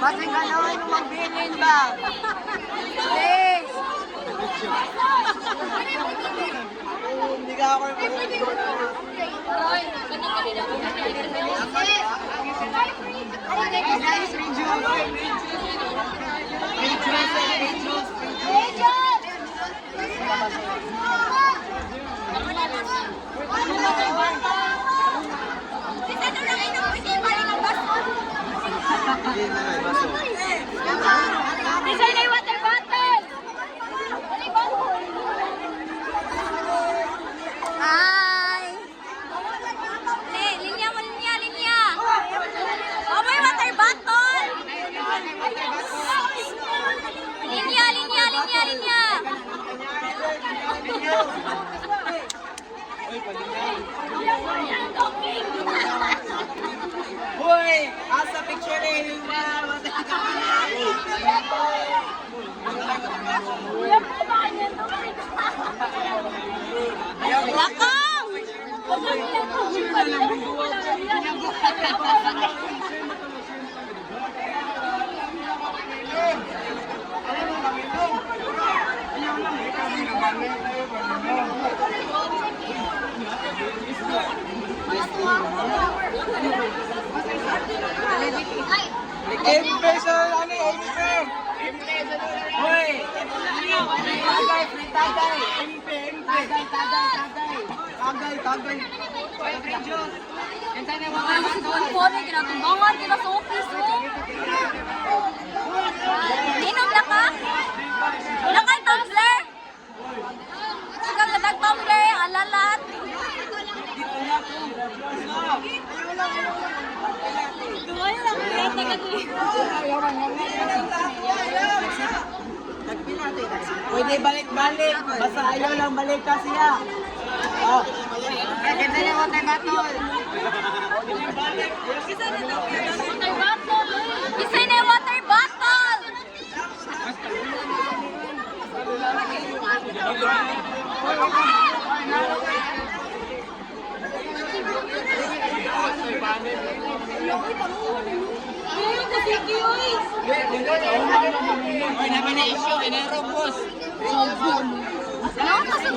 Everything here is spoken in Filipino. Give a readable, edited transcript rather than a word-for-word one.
Basta gano'n mo magbilin ba? Please! Hindi ka ako Design ay water bottle! Ay! Linya mo, linya! Oh, may water bottle! Linya! Hoy! Asa picture eh! Lakang! MP sa ano? MP! Hoy! Tagay! MP! Tagay! Phone na kinatumbangan, kina sa office, oh. Inom na ka? Nakay tumbler? Sige, katag tumbler, alalat. Gumaya lang, kaya tagad-ulit. Pwede balik-balik. Basta ayaw lang balik ka siya. Oh. Ganda na water bottle. Isay na yung water bottle! Oy, naman na issue. Inero, boss. Ano? Kasi